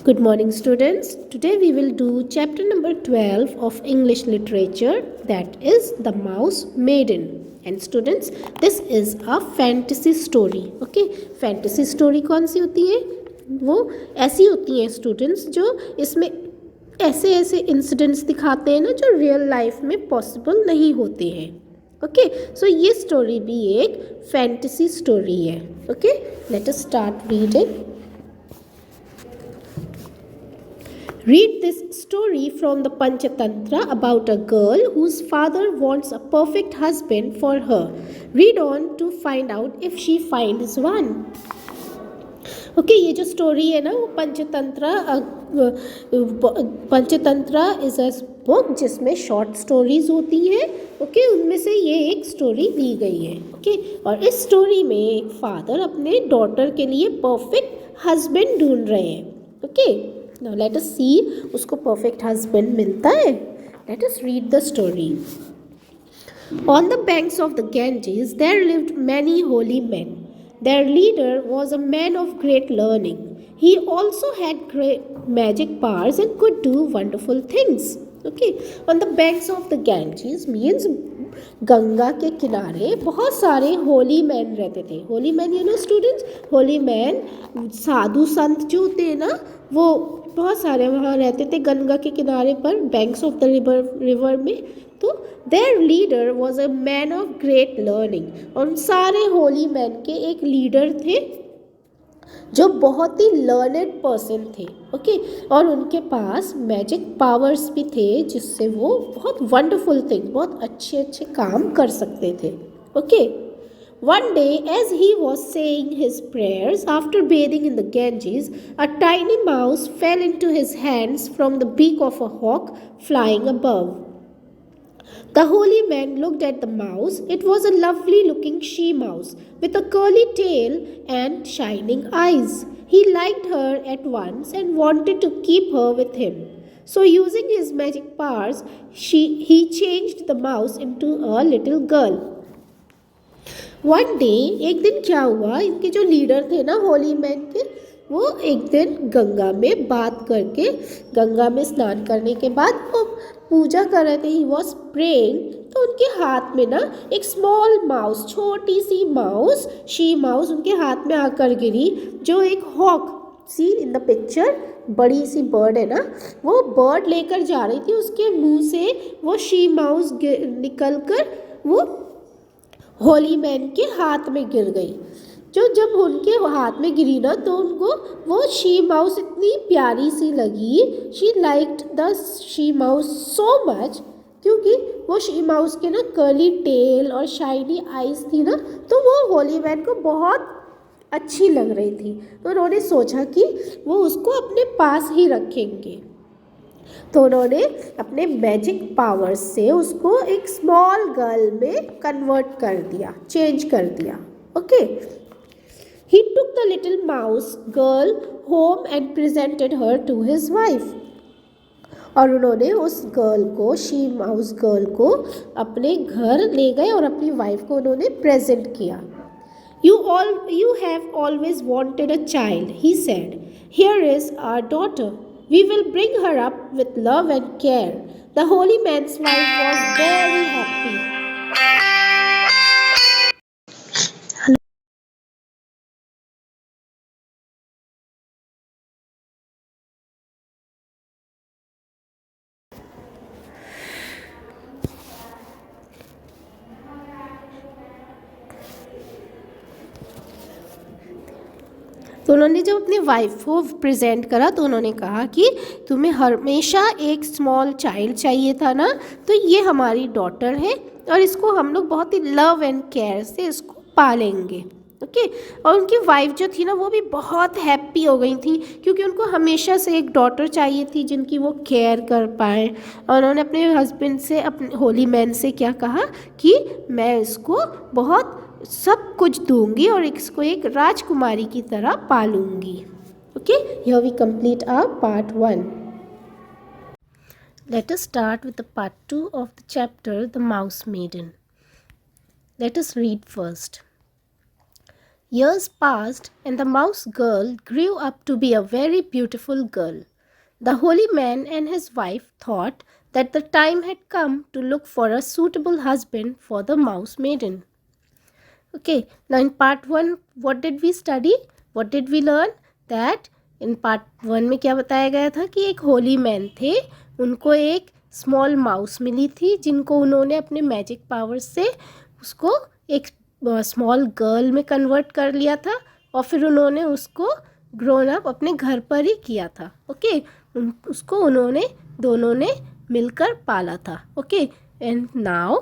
Good morning, students. Today we will do chapter number 12 of English literature, that is The Mouse Maiden. And students, this is a fantasy story. Okay, fantasy story कौन सी होती है? वो ऐसी होती हैं students जो इसमें ऐसे ऐसे इंसिडेंट्स दिखाते हैं ना जो रियल लाइफ में पॉसिबल नहीं होते हैं. ओके, सो ये स्टोरी भी एक फैंटेसी स्टोरी है. Okay, late us start reading. Read this story from the Panchatantra about a girl whose father wants a perfect husband for her. Read on to find out if she finds one. Okay, ये जो story है ना वो Panchatantra is a book जिसमें short stories होती हैं. Okay, उनमें से ये एक स्टोरी दी गई है. ओके, और इस स्टोरी में एक फादर अपने डॉटर के लिए परफेक्ट हस्बैंड ढूंढ रहे हैं. Okay, now let us see उसको perfect husband मिलता है. Let us read the story. On the banks of the Ganges there lived many holy men. Their leader was a man of great learning. He also had great magic powers and could do wonderful things. Okay, on the banks of the Ganges means Ganga के किनारे बहुत सारे Holi man रहते थे. Holy man you know students, holy man साधु संत जो होते हैं ना वो बहुत सारे वहाँ रहते थे गंगा के किनारे पर, बैंक्स ऑफ द रिवर में. तो there leader was a man of great learning. और उन सारे होली मैन के एक लीडर थे जो बहुत ही लर्नेड पर्सन थे. ओके, और उनके पास मैजिक पावर्स भी थे जिससे वो बहुत वंडरफुल थिंग, बहुत अच्छे अच्छे काम कर सकते थे. Okay, one day, as he was saying his prayers after bathing in the Ganges, a tiny mouse fell into his hands from the beak of a hawk flying above. The holy man looked at the mouse. It was a lovely looking she mouse with a curly tail and shining eyes. He liked her at once and wanted to keep her with him. So, using his magic powers, he changed the mouse into a little girl. One day, एक दिन क्या हुआ, इनके जो leader थे ना Holi man के, वो एक दिन गंगा में बात करके, गंगा में स्नान करने के बाद वो पूजा कर रहे थे. He was praying. तो उनके हाथ में ना एक स्मॉल माउस, छोटी सी माउस, शी माउस उनके हाथ में आकर गिरी, जो एक hawk, see in the picture, बड़ी सी बर्ड है ना, वो बर्ड लेकर जा रही थी. उसके मुंह से वो शी माउस निकल कर वो होली मैन के हाथ में गिर गई. जो जब उनके हाथ में गिरी ना तो उनको वो शी माउस इतनी प्यारी सी लगी. She liked the she mouse so much, क्योंकि वो शी माउस के ना कर्ली टेल और शाइनी आईज थी ना, तो वो होली मैन को बहुत अच्छी लग रही थी. तो उन्होंने सोचा कि वो उसको अपने पास ही रखेंगे. तो उन्होंने अपने मैजिक पावर्स से उसको एक स्मॉल गर्ल में कन्वर्ट कर दिया, चेंज कर दिया. Okay, he took the little mouse girl home and presented her to his wife. और उन्होंने उस गर्ल को, शी माउस गर्ल को अपने घर ले गए और अपनी वाइफ को उन्होंने प्रेजेंट किया. You have always wanted a child, he said. Here is our daughter. We will bring her up with love and care. The holy man's wife was very happy. तो उन्होंने जब अपनी वाइफ को present करा तो उन्होंने कहा कि तुम्हें हमेशा एक स्मॉल चाइल्ड चाहिए था ना, तो ये हमारी डॉटर है और इसको हम लोग बहुत ही लव एंड केयर से इसको पालेंगे. ओके, और उनकी वाइफ जो थी ना वो भी बहुत हैप्पी हो गई थी, क्योंकि उनको हमेशा से एक डॉटर चाहिए थी जिनकी वो केयर कर पाए. और उन्होंने अपने हस्बैंड से, अपने होली मैन से क्या कहा कि मैं इसको बहुत सब कुछ दूंगी और इसको एक राजकुमारी की तरह पालूंगी. Okay, here we complete our part 1. Let us start with the part 2 of the chapter the mouse maiden. Let us read first. Years passed, and the mouse girl grew up to be a very beautiful girl. The holy man and his wife thought that the time had come to look for a suitable husband for the mouse maiden. Okay, now in part 1, what did we study? What did we learn? That in part 1 में क्या बताया गया था कि एक Holi man थे, उनको एक स्मॉल माउस मिली थी जिनको उन्होंने अपने मैजिक पावर से उसको एक स्मॉल गर्ल में कन्वर्ट कर लिया था और फिर उन्होंने उसको ग्रोन अप अपने घर पर ही किया था. ओके, उसको उन्होंने दोनों ने मिलकर पाला था. Okay, and now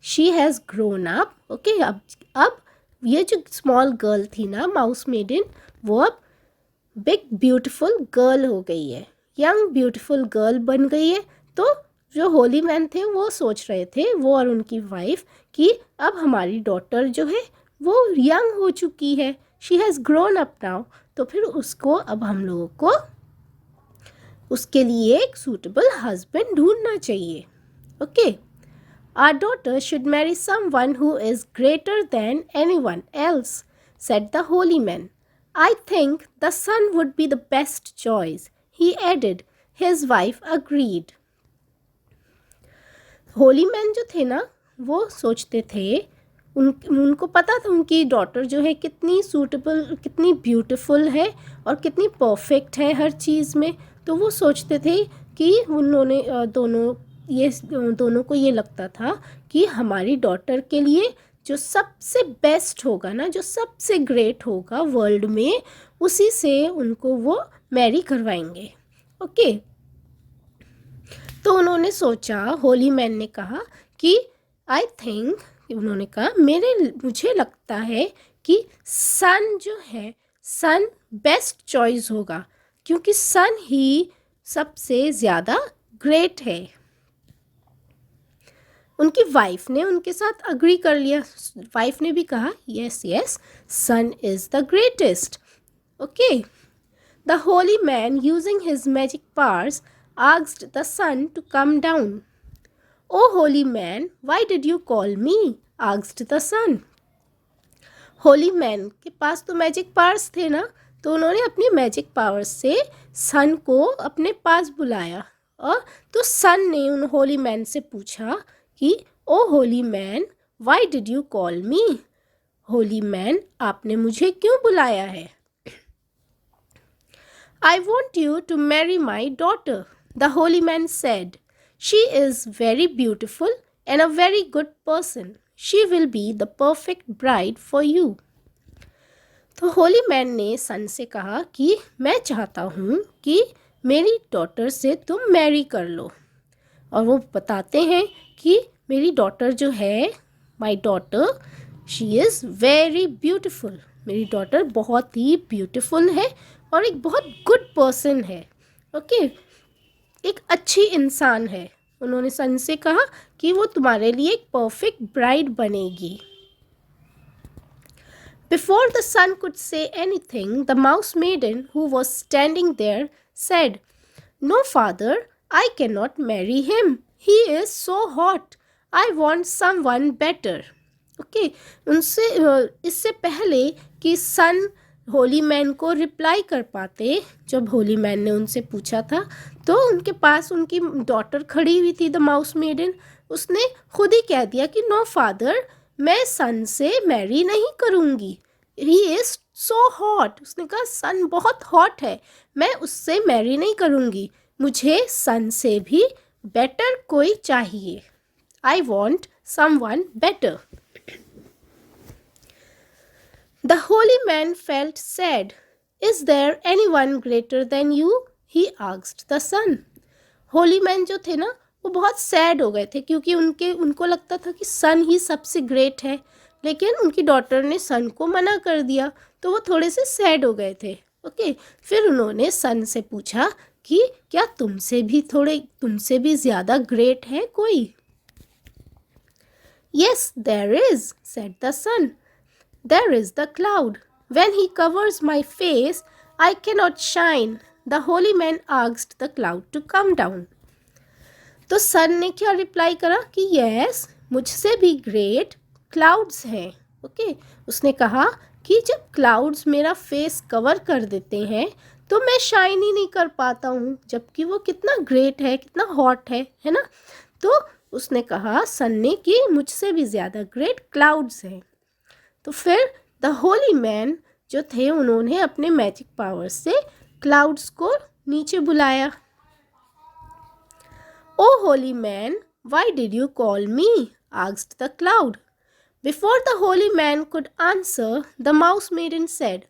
she has grown up. Okay, अब ये जो स्मॉल गर्ल थी ना माउस मेडन, वो अब बिग ब्यूटीफुल गर्ल हो गई है, यंग ब्यूटीफुल गर्ल बन गई है. तो जो होली मैन थे वो सोच रहे थे, वो और उनकी वाइफ, कि अब हमारी डॉटर जो है वो यंग हो चुकी है, she has grown up now. तो फिर उसको अब हम लोगों को उसके लिए एक सूटेबल हस्बैंड ढूंढना चाहिए. Okay, our daughter should marry someone who is greater than anyone else, said the holy man. I think the son would be the best choice, he added. His wife agreed. Holi man जो थे ना वो सोचते थे, उनको पता था उनकी डॉटर जो है कितनी सूटेबल, कितनी ब्यूटीफुल है और कितनी परफेक्ट है हर चीज़ में. तो वो सोचते थे कि उन्होंने दोनों को ये लगता था कि हमारी डॉटर के लिए जो सबसे बेस्ट होगा ना, जो सबसे ग्रेट होगा वर्ल्ड में, उसी से उनको वो मैरी करवाएंगे. ओके, तो उन्होंने सोचा, होली मैन ने कहा कि आई थिंक, उन्होंने कहा मुझे लगता है कि सन जो है, सन बेस्ट चॉइस होगा क्योंकि सन ही सबसे ज़्यादा ग्रेट है. उनकी वाइफ ने उनके साथ अग्री कर लिया. वाइफ ने भी कहा yes yes, sun is the greatest. Okay, the holy man using his magic powers asked the sun to come down. Oh holy man, why did you call me? asked the sun. Holi man के पास तो magic powers थे ना, तो उन्होंने अपनी magic powers से सन को अपने पास बुलाया. और तो सन ने उन होली मैन से पूछा कि O holy man, why did you call me? Holy man, आपने मुझे क्यों बुलाया है? I want you to marry my daughter, the holy man said. She is very beautiful and a very good person. She will be the perfect bride for you. तो Holi man ने सन से कहा कि मैं चाहता हूँ कि मेरी डॉटर से तुम मैरी कर लो. और वो बताते हैं कि मेरी डॉटर जो है, my daughter, she is very beautiful. मेरी डॉटर बहुत ही ब्यूटीफुल है और एक बहुत गुड पर्सन है. ओके, एक अच्छी इंसान है. उन्होंने सन से कहा कि वो तुम्हारे लिए एक परफेक्ट ब्राइड बनेगी. Before the sun could say anything, the mouse maiden who was standing there said, No father, I cannot marry him. He is so hot. I want someone better. Okay, उनसे इससे पहले कि सन Holi man को reply कर पाते, जब Holi man ने उनसे पूछा था, तो उनके पास उनकी डॉटर खड़ी हुई थी, द माउस मेडन. उसने खुद ही कह दिया कि नो फादर, मैं सन से मैरी नहीं करूँगी. He is so hot. उसने कहा सन बहुत हॉट है, मैं उससे मैरी नहीं करूँगी. मुझे सन से भी बेटर कोई चाहिए. I want someone better. The holy man felt sad. Is there anyone greater than you? He asked the sun. Holi man जो थे ना वो बहुत सैड हो गए थे क्योंकि उनको लगता था कि सन ही सबसे ग्रेट है, लेकिन उनकी डॉटर ने सन को मना कर दिया, तो वो थोड़े से सैड हो गए थे. ओके, फिर उन्होंने सन से पूछा कि क्या तुमसे भी ज़्यादा ग्रेट है कोई? Yes, there is, said the sun. There is the cloud. When he covers my face, I cannot shine. The holy man asked the cloud to come down. तो सन ने क्या रिप्लाई करा कि यस, मुझसे भी ग्रेट क्लाउड्स हैं. Okay, उसने कहा कि जब क्लाउड्स मेरा फेस कवर कर देते हैं तो मैं शाइन ही नहीं कर पाता हूँ, जबकि वो कितना ग्रेट है, कितना हॉट है ना। तो उसने कहा सन ने कि मुझसे भी ज़्यादा ग्रेट क्लाउड्स हैं। तो फिर द होली मैन जो थे उन्होंने अपने मैजिक पावर से क्लाउड्स को नीचे बुलाया। O holy man, why did you call me? Asked the cloud. Before the holy man could answer, the mouse maiden said,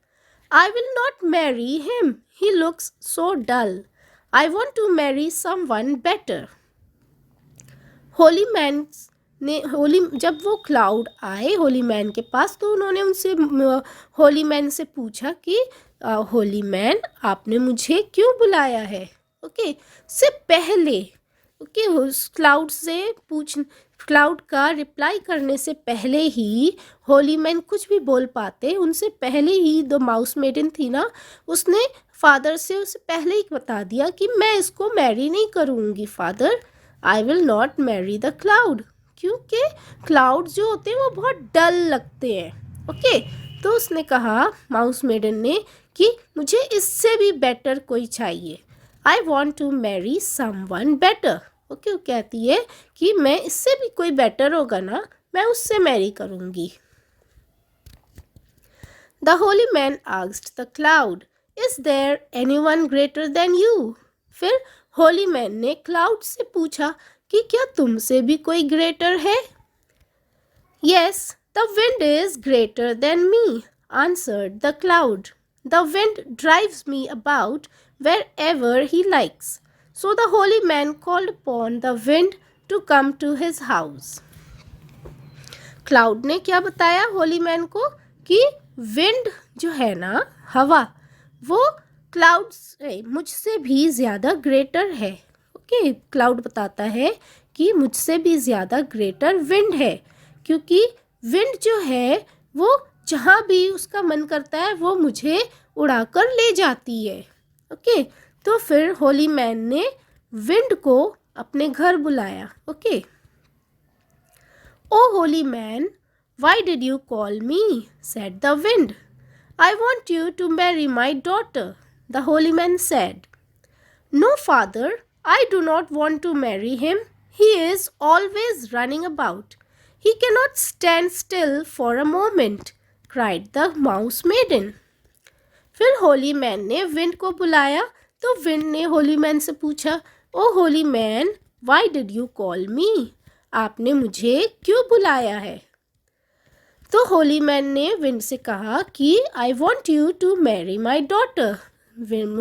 I will not marry him. He looks so dull. I want to marry someone better. जब वो cloud आए Holi man के पास तो उन्होंने उनसे Holi man से पूछा कि होली मैन आपने मुझे क्यों बुलाया है। ओके, से पहले उस क्लाउड का रिप्लाई करने से पहले ही होली मैन कुछ भी बोल पाते उनसे पहले ही द माउस मेडन थी ना, उसने फादर से उसे पहले ही बता दिया कि मैं इसको मैरी नहीं करूँगी father, I will not marry the cloud, क्योंकि क्लाउड जो होते हैं वो बहुत डल लगते हैं। ओके, तो उसने कहा माउस मेडन ने कि मुझे इससे भी बेटर कोई चाहिए, I want to marry someone better. Okay, वो कहती है कि मैं इससे भी कोई बेटर होगा ना, मैं उससे मैरी करूँगी। The holy man asked the cloud, is there anyone greater than you? फिर होली मैन ने क्लाउड से पूछा कि क्या तुमसे भी कोई ग्रेटर है? Yes, the wind is greater than me, answered the cloud. The wind drives me about wherever he likes. So the holy man called upon the wind to come to his house. Cloud ने क्या बताया Holi man को कि wind जो है ना, हवा, वो क्लाउड से मुझसे भी ज़्यादा ग्रेटर है। ओके, क्लाउड बताता है कि मुझसे भी ज़्यादा ग्रेटर विंड है, क्योंकि विंड जो है वो जहाँ भी उसका मन करता है वो मुझे उड़ाकर ले जाती है। ओके, तो फिर होली मैन ने विंड को अपने घर बुलाया। Okay, O holy man, why did you call me? Said the wind. I want you to marry my daughter, the holy man said. No father, I do not want to marry him, he is always running about, he can not stand still for a moment, cried the mouse maiden. फिर holy man ने wind को बुलाया तो wind ने Holi man से पूछा, O holy man, why did you call me? आपने मुझे क्यों बुलाया है? तो होली मैन ने विंड से कहा कि I want you to marry my daughter.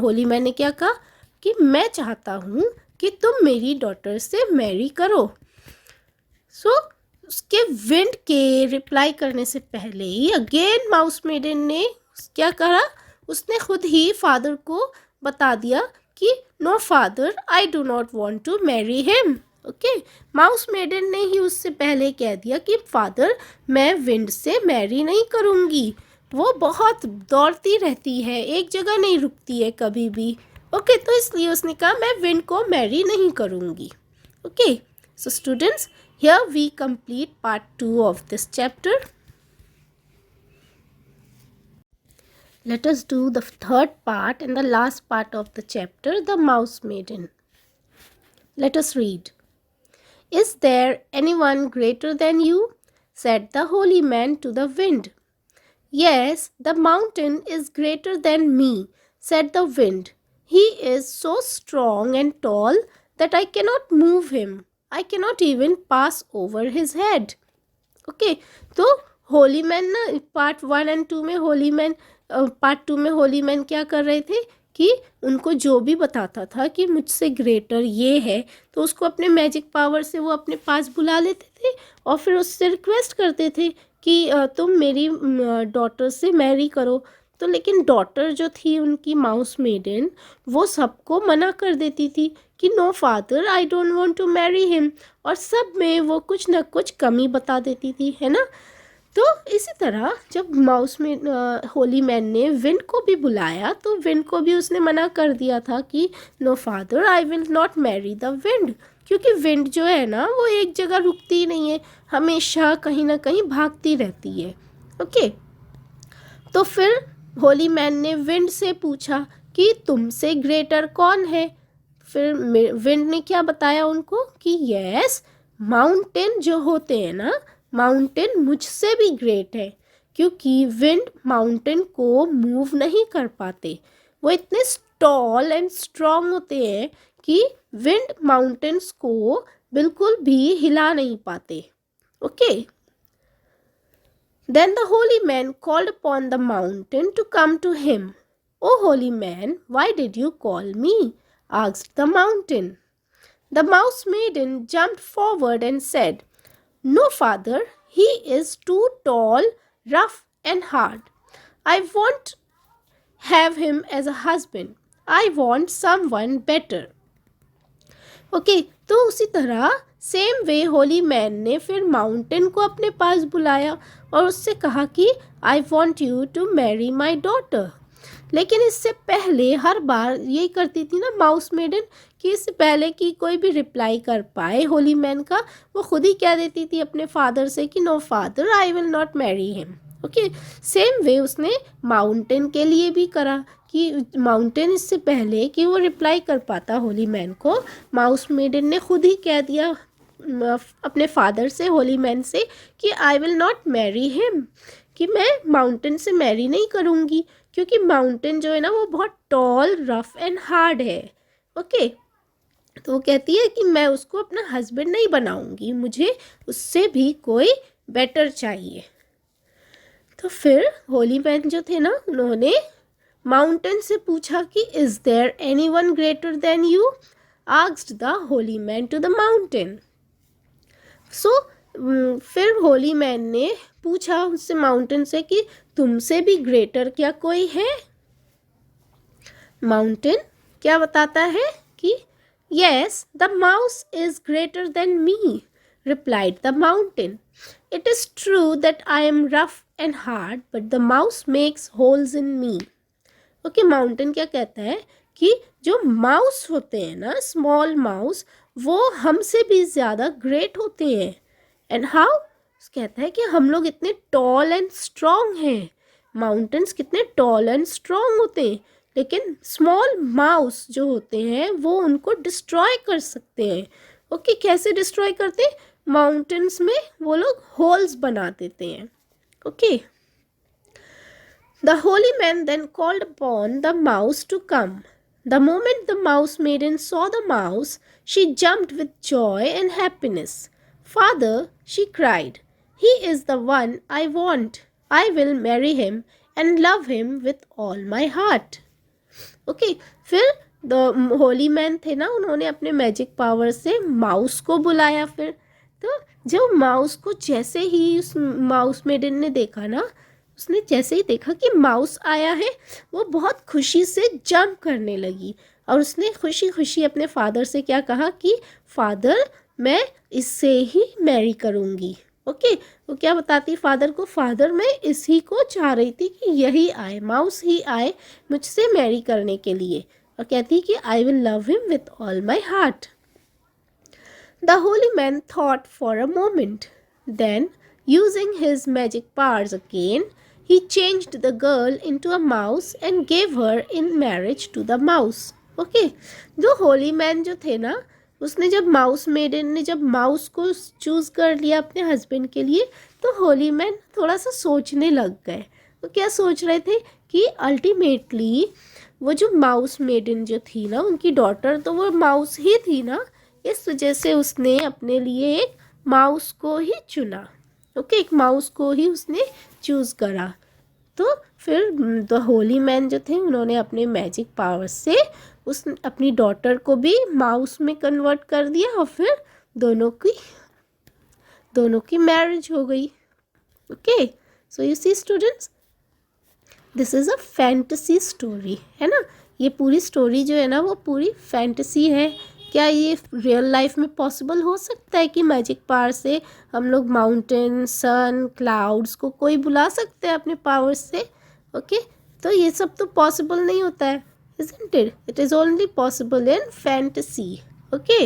Holy man ने क्या कहा कि मैं चाहता हूँ कि तुम मेरी डॉटर से मैरी करो। उसके विंड के रिप्लाई करने से पहले ही अगेन माउस मेडन ने क्या करा, उसने खुद ही फादर को बता दिया कि no father, I do not want to marry him. Okay, mouse maiden ने ही उससे पहले कह दिया कि फादर मैं विंड से मैरी नहीं करूँगी, वो बहुत दौड़ती रहती है, एक जगह नहीं रुकती है कभी भी। ओके, तो इसलिए उसने कहा मैं विंड को मैरी नहीं करूँगी। Okay, so students, here we complete part 2 of this chapter. Let us do the third part and the last part of the chapter, the Mouse Maiden. Let us read. Is there anyone greater than you? Said the holy man to the wind. Yes, the mountain is greater than me, said the wind. He is so strong and tall that I cannot move him. I cannot even pass over his head. Okay, तो Holi man ना part 1 और 2 में part 2 में Holi man क्या कर रहे थे कि उनको जो भी बताता था कि मुझसे ग्रेटर ये है तो उसको अपने मैजिक पावर से वो अपने पास बुला लेते थे और फिर उससे रिक्वेस्ट करते थे कि तुम मेरी डॉटर से मैरी करो। तो लेकिन डॉटर जो थी उनकी माउस मेडन, वो सबको मना कर देती थी कि no father, I don't want to marry him, और सब में वो कुछ ना कुछ कमी बता देती थी, है ना। तो इसी तरह जब होली मैन ने विंड को भी बुलाया तो विंड को भी उसने मना कर दिया था कि no father, I will not marry the wind, क्योंकि विंड जो है ना वो एक जगह रुकती नहीं है, हमेशा कहीं ना कहीं भागती रहती है। ओके, तो फिर होली मैन ने विंड से पूछा कि तुमसे ग्रेटर कौन है। फिर विंड ने क्या बताया उनको कि यस, माउंटेन जो होते हैं ना, माउंटेन मुझसे भी ग्रेट है, क्योंकि विंड माउंटेन को मूव नहीं कर पाते। वो इतने टॉल एंड स्ट्रॉन्ग होते हैं कि विंड माउंटेन्स को बिल्कुल भी हिला नहीं पाते। Okay. Then the holy man called upon the mountain to come to him. "O holy man, why did you call me?" asked the mountain. The mouse maiden jumped forward and said, "No, father, he is too tall, rough, and hard. I won't have him as a husband. I want someone better." Okay, तो उसी तरह same way Holi man ने फिर mountain को अपने पास बुलाया और उससे कहा कि I want you to marry my daughter. लेकिन इससे पहले हर बार यही करती थी ना माउस मेडन कि इससे पहले कि कोई भी रिप्लाई कर पाए होली मैन का, वो खुद ही कह देती थी अपने फादर से कि no father, I will not marry him. Okay, same way उसने माउंटेन के लिए भी करा कि माउंटेन इससे पहले कि वो रिप्लाई कर पाता होली मैन को, माउस मेडन ने खुद ही कह दिया अपने फादर से, होली मैन से, कि I will not marry him, कि मैं माउंटेन से मैरी नहीं करूँगी, क्योंकि माउंटेन जो है ना वो बहुत टॉल, रफ एंड हार्ड है। ओके, तो वो कहती है कि मैं उसको अपना हस्बैंड नहीं बनाऊँगी, मुझे उससे भी कोई बेटर चाहिए। तो फिर होली मैन जो थे ना, उन्होंने माउंटेन से पूछा कि is there anyone greater than you, asked the holy man to the mountain. So फिर होली मैन ने पूछा उससे, माउंटेन से, कि तुमसे भी ग्रेटर क्या कोई है। माउंटेन क्या बताता है कि yes, the mouse is greater than me, replied the mountain. It is true that I am rough and hard, but the mouse makes holes in me. Okay, mountain क्या कहता है कि जो माउस होते हैं ना, स्मॉल माउस, वो हमसे भी ज़्यादा ग्रेट होते हैं. एंड हाउ, कहता है कि हम लोग इतने टॉल एंड स्ट्रॉन्ग हैं. माउंटेन्स कितने टॉल एंड स्ट्रॉन्ग होते हैं, लेकिन स्मॉल माउस जो होते हैं वो उनको डिस्ट्रॉय कर सकते हैं. ओके, कैसे डिस्ट्रॉय करते हैं? माउंटेन्स में वो लोग होल्स बना देते हैं. Okay, the holy man then called upon the mouse to come. The moment the mouse maiden saw the mouse, she jumped with joy and happiness. "Father," she cried, "he is the one I want. I will marry him and love him with all my heart." Okay, फिर the holy man थे ना, उन्होंने अपने magic power से mouse को बुलाया. फिर तो जब माउस को जैसे ही उस माउस मेडन ने देखा ना, उसने जैसे ही देखा कि माउस आया है, वो बहुत खुशी से जंप करने लगी और उसने खुशी खुशी अपने फादर से क्या कहा कि फादर, मैं इससे ही मैरी करूँगी. ओके, वो क्या बताती फादर को, फादर मैं इसी को चाह रही थी कि यही आए, माउस ही आए मुझसे मैरी करने के लिए, और कहती कि I will love him with all my heart. The holy man thought for a moment, then using his magic powers again, he changed the girl into a mouse and gave her in marriage to the mouse. Okay, जो Holi man जो थे ना, उसने जब mouse maiden ने जब mouse को choose कर लिया अपने हस्बैंड के लिए, तो होली मैन थोड़ा सा सोचने लग गए. वो क्या सोच रहे थे कि अल्टीमेटली वो जो माउस मेडन जो थी ना, उनकी डॉटर तो वो माउस ही थी ना, इस वजह से उसने अपने लिए एक माउस को ही चुना. ओके, एक माउस को ही उसने चूज़ करा. तो फिर द होली मैन जो थे, उन्होंने अपने मैजिक पावर से उस अपनी डॉटर को भी माउस में कन्वर्ट कर दिया और फिर दोनों की मैरिज हो गई. Okay, so you see students, this is a fantasy story, है ना. ये पूरी स्टोरी जो है ना, वो पूरी फैंटेसी है. क्या ये रियल लाइफ में पॉसिबल हो सकता है कि मैजिक पावर से हम लोग माउंटेन, सन, क्लाउड्स को कोई बुला सकते हैं अपने पावर से? ओके, तो ये सब तो पॉसिबल नहीं होता है, isn't it? It is only possible in fantasy. Okay.